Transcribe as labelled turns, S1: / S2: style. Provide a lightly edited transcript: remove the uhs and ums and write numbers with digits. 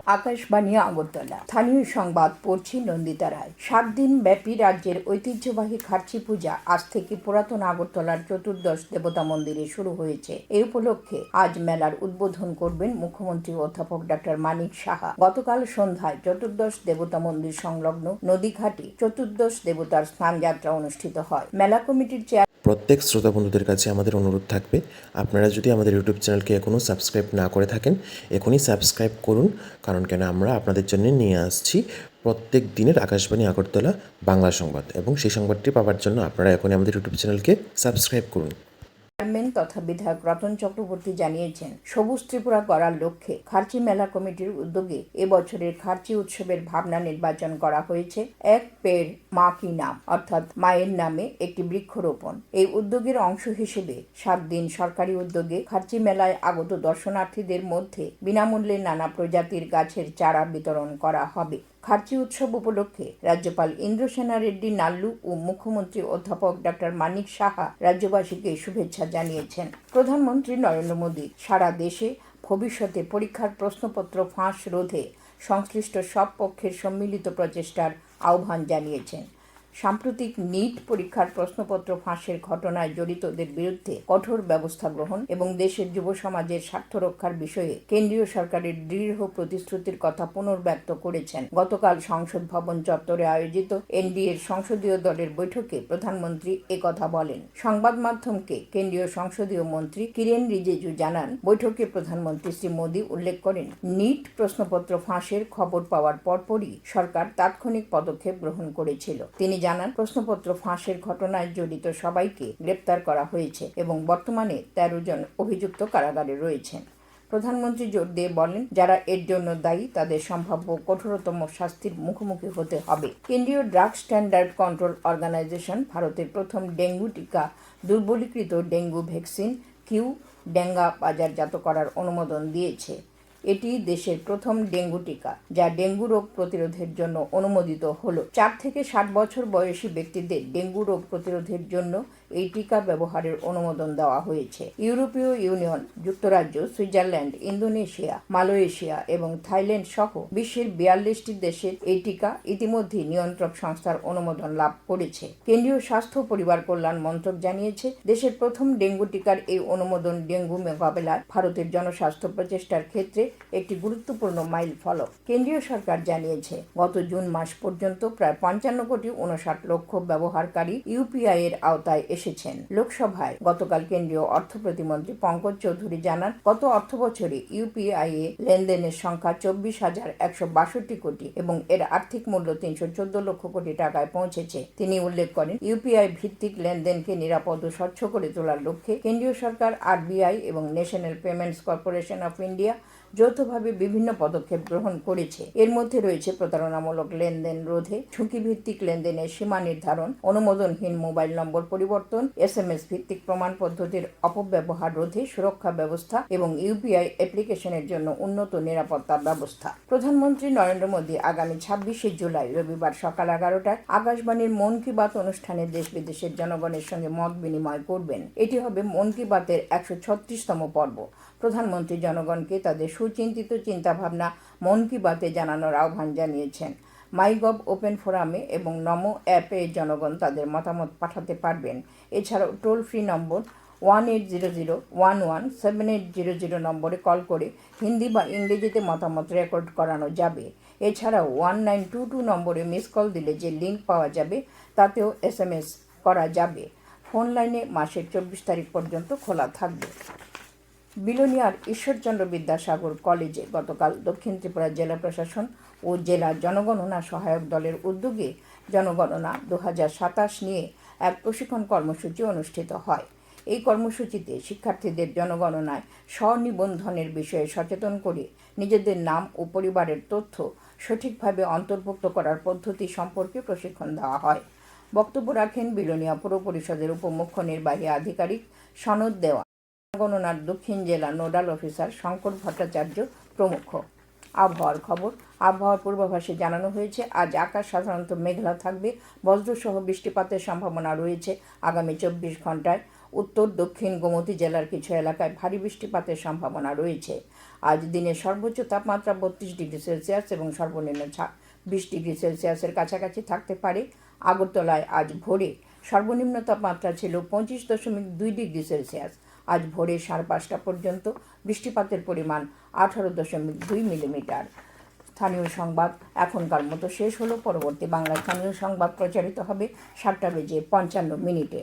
S1: আকাশবাণী আগরতলা। স্থানীয় সংবাদ পড়ছি নন্দিতা রায়। 7 দিন ব্যাপী রাজ্যের ঐতিহ্যবাহী খার্চি পূজা আজ থেকে পুরাতন আগরতলার চতুর্দশ দেবতা মন্দিরে শুরু হয়েছে। এই উপলক্ষে আজ মেলার উদ্বোধন করবেন মুখ্যমন্ত্রী অধ্যাপক ডক্টর মানিক সাহা। গতকাল সন্ধ্যায় চতুর্দশ দেবতা মন্দির সংলগ্ন নদীঘাটে চতুর্দশ দেবতার স্নানযাত্রা অনুষ্ঠিত হয়। মেলা কমিটির
S2: প্রত্যেক শ্রোতা বন্ধুদের কাছে আমাদের অনুরোধ থাকবে, আপনারা যদি আমাদের ইউটিউব চ্যানেলকে এখনও সাবস্ক্রাইব না করে থাকেন এখনই সাবস্ক্রাইব করুন। কারণ কেন আমরা আপনাদের জন্য নিয়ে আসছি প্রত্যেক দিনের আকাশবাণী আগরতলা বাংলা সংবাদ, এবং সেই সংবাদটি পাওয়ার জন্য আপনারা এখনই আমাদের ইউটিউব চ্যানেলকে সাবস্ক্রাইব করুন।
S1: চেয়ারম্যান তথা বিধায়ক রতন চক্রবর্তী জানিয়েছেন, সবুজ ত্রিপুরা গড়ার লক্ষ্যে খার্চি মেলা কমিটির উদ্যোগে এবছরের খার্চি উৎসবের ভাবনা নির্বাচন করা হয়েছে এক পেড় মা কি নাম, অর্থাৎ মায়ের নামে একটি বৃক্ষরোপণ। এই উদ্যোগের অংশ হিসেবে 7 দিন সরকারি উদ্যোগে খার্চি মেলায় আগত দর্শনার্থীদের মধ্যে বিনামূল্যে নানা প্রজাতির গাছের চারা বিতরণ করা হবে। খার্চি উৎসব উপলক্ষে রাজ্যপাল ইন্দ্রসেনা রেড্ডি নাল্লু ও মুখ্যমন্ত্রী অধ্যাপক ডক্টর মানিক সাহা রাজ্যবাসীকে শুভেচ্ছা জানিয়েছেন। প্রধানমন্ত্রী নরেন্দ্র মোদী সারা দেশে ভবিষ্যতে পরীক্ষার প্রশ্নপত্র ফাঁস রোধে সংশ্লিষ্ট সব পক্ষের সম্মিলিত প্রচেষ্টার আহ্বান জানিয়েছেন। সাম্প্রতিক নিট পরীক্ষার প্রশ্নপত্র ফাঁসের ঘটনায় জড়িতদের বিরুদ্ধে কঠোর ব্যবস্থা গ্রহণ এবং দেশের যুব সমাজের স্বার্থ রক্ষার বিষয়ে কেন্দ্রীয় সরকারের দৃঢ় প্রতিশ্রুতির কথা পুনর্ব্যক্ত করেছেন। গতকাল সংসদ ভবন চত্বরে আয়োজিত এনডিএর সংসদীয় দলের বৈঠকে প্রধানমন্ত্রী একথা বলেন। সংবাদ মাধ্যমকে কেন্দ্রীয় সংসদীয় মন্ত্রী কিরেন রিজিজু জানান, বৈঠকে প্রধানমন্ত্রী শ্রী মোদী উল্লেখ করেন, নিট প্রশ্নপত্র ফাঁসের খবর পাওয়ার পরপরই সরকার তাৎক্ষণিক পদক্ষেপ গ্রহণ করেছিল। তিনি জানান, প্রশ্নপত্র ফাঁসের ঘটনায় জড়িত সবাইকে গ্রেপ্তার করা হয়েছে এবং বর্তমানে 13 জন অভিযুক্ত কারাগারে রয়েছেন। প্রধানমন্ত্রী জোর দিয়ে বলেন, যারা এর জন্য দায়ী তাদের সম্ভাব্য কঠোরতম শাস্তির মুখোমুখি হতে হবে। কেন্দ্রীয় ড্রাগ স্ট্যান্ডার্ড কন্ট্রোল অর্গানাইজেশন ভারতের প্রথম ডেঙ্গু টিকা দুর্বলীকৃত ডেঙ্গু ভ্যাকসিন কিউ ডেঙ্গা বাজারজাত করার অনুমোদন দিয়েছে। এটি দেশের প্রথম ডেঙ্গু টিকা যা ডেঙ্গু রোগ প্রতিরোধের জন্য অনুমোদিত হলো। 4 থেকে 60 বছর বয়সী ব্যক্তিদের ডেঙ্গু রোগ প্রতিরোধের জন্য এই টিকা ব্যবহারের অনুমোদন দেওয়া হয়েছে। ইউরোপীয় ইউনিয়ন, যুক্তরাজ্য, সুইজারল্যান্ড, ইন্দোনেশিয়া, মালয়েশিয়া এবং থাইল্যান্ড সহ বিশ্বের 42টি দেশের এই টিকা ইতিমধ্যে নিয়ন্ত্রক সংস্থার অনুমোদন লাভ করেছে। কেন্দ্রীয় স্বাস্থ্য পরিবার কল্যাণ মন্ত্রক জানিয়েছে, দেশের প্রথম ডেঙ্গু টিকার এই অনুমোদন ডেঙ্গু মোকাবেলায় ভারতের জনস্বাস্থ্য প্রচেষ্টার ক্ষেত্রে একটি গুরুত্বপূর্ণ মাইল ফলক। কেন্দ্রীয় সরকার জানিয়েছে, গত জুন মাস পর্যন্ত প্রায় 55 কোটি 59 লক্ষ ব্যবহারকারী ইউপিআই এর আওতায় এসেছেন। লোকসভায় গতকাল কেন্দ্রীয় অর্থ প্রতিমন্ত্রী পঙ্কজ চৌধুরী জানান, গত অর্থবছরে ইউপিআই এ লেনদেনের সংখ্যা 24,162 কোটি এবং এর আর্থিক মূল্য 314 লক্ষ কোটি টাকায় পৌঁছেছে। তিনি উল্লেখ করেন, ইউপিআই ভিত্তিক লেনদেনকে নিরাপদ ও স্বচ্ছ করে তোলার লক্ষ্যে কেন্দ্রীয় সরকার, আরবিআই এবং national payments corporation of India যৌথভাবে বিভিন্ন পদক্ষেপ গ্রহণ করেছে। এর মধ্যে রয়েছে প্রতারণামূলক লেনদেন রোধে, ঝুঁকিভিত্তিক লেনদেনের সীমা নির্ধারণ, অনুমোদনহীন মোবাইল নম্বর পরিবর্তন, এসএমএস ভিত্তিক প্রমাণ পদ্ধতির অপব্যবহার রোধে সুরক্ষা ব্যবস্থা এবং ইউপিআই অ্যাপ্লিকেশনের জন্য উন্নত নিরাপত্তা ব্যবস্থা। প্রধানমন্ত্রী নরেন্দ্র মোদী আগামী 26শে জুলাই রবিবার সকাল 11টায় আকাশবাণীর মন কি বাত অনুষ্ঠানে দেশ বিদেশের জনগণের সঙ্গে মত বিনিময় করবেন। এটি হবে মন কি বাতের 136তম পর্ব। প্রধানমন্ত্রী জনগণকে তাদের সুচিন্তিত চিন্তাভাবনা মন কি বাতে জানানোর আহ্বান জানিয়েছেন। মাইগভ ওপেন ফোরামে এবং নমো অ্যাপে জনগণ তাদের মতামত পাঠাতে পারবেন। এছাড়াও টোল ফ্রি নম্বর 1800117800 নম্বরে কল করে হিন্দি বা ইংরেজিতে মতামত রেকর্ড করানো যাবে। এছাড়াও 1922 নম্বরে মিস কল দিলে যে লিঙ্ক পাওয়া যাবে তাতেও এসএমএস করা যাবে। ফোন লাইনে মাসের 24 তারিখ পর্যন্ত খোলা থাকবে। বিলোনিয়ার ঈশ্বরচন্দ্র বিদ্যাসাগর কলেজে গতকাল দক্ষিণ ত্রিপুরা জেলা প্রশাসন ও জেলা জনগণনা সহায়ক দলের উদ্যোগে জনগণনা 2027 নিয়ে এক প্রশিক্ষণ কর্মসূচি অনুষ্ঠিত হয়। এই কর্মসূচিতে শিক্ষার্থীদের জনগণনায় স্বনিবন্ধনের বিষয়ে সচেতন করে নিজেদের নাম ও পরিবারের তথ্য সঠিকভাবে অন্তর্ভুক্ত করার পদ্ধতি সম্পর্কে প্রশিক্ষণ দেওয়া হয়। বক্তব্য রাখেন বিলোনিয়া পৌর পরিষদের উপমুখ্য নির্বাহী আধিকারিক সনদ দেওয়া, জনগণনার দক্ষিণ জেলা নোডাল অফিসার শঙ্কর ভট্টাচার্য প্রমুখ। আবহাওয়ার খবর। আবহাওয়ার পূর্বাভাসে জানানো হয়েছে, আজ আকাশ সাধারণত মেঘলা থাকবে, বজ্রসহ বৃষ্টিপাতের সম্ভাবনা রয়েছে আগামী 24 ঘন্টায়। উত্তর দক্ষিণ গোমতী জেলার কিছু এলাকায় ভারী বৃষ্টিপাতের সম্ভাবনা রয়েছে। আজ দিনের সর্বোচ্চ তাপমাত্রা 32 ডিগ্রি সেলসিয়াস এবং সর্বনিম্ন 20 ডিগ্রি সেলসিয়াসের কাছাকাছি থাকতে পারে। আগরতলায় আজ ভোরে সর্বনিম্ন তাপমাত্রা ছিল 25.2 ডিগ্রি সেলসিয়াস। আজ ভোরে 5:30 পর্যন্ত বৃষ্টিপাতের পরিমাণ 18.2 মিলিমিটার। স্থানীয় সংবাদ এখনকার মতো শেষ হলো। পরবর্তী বাংলা স্থানীয় সংবাদ প্রচারিত হবে 7:55 মিনিটে।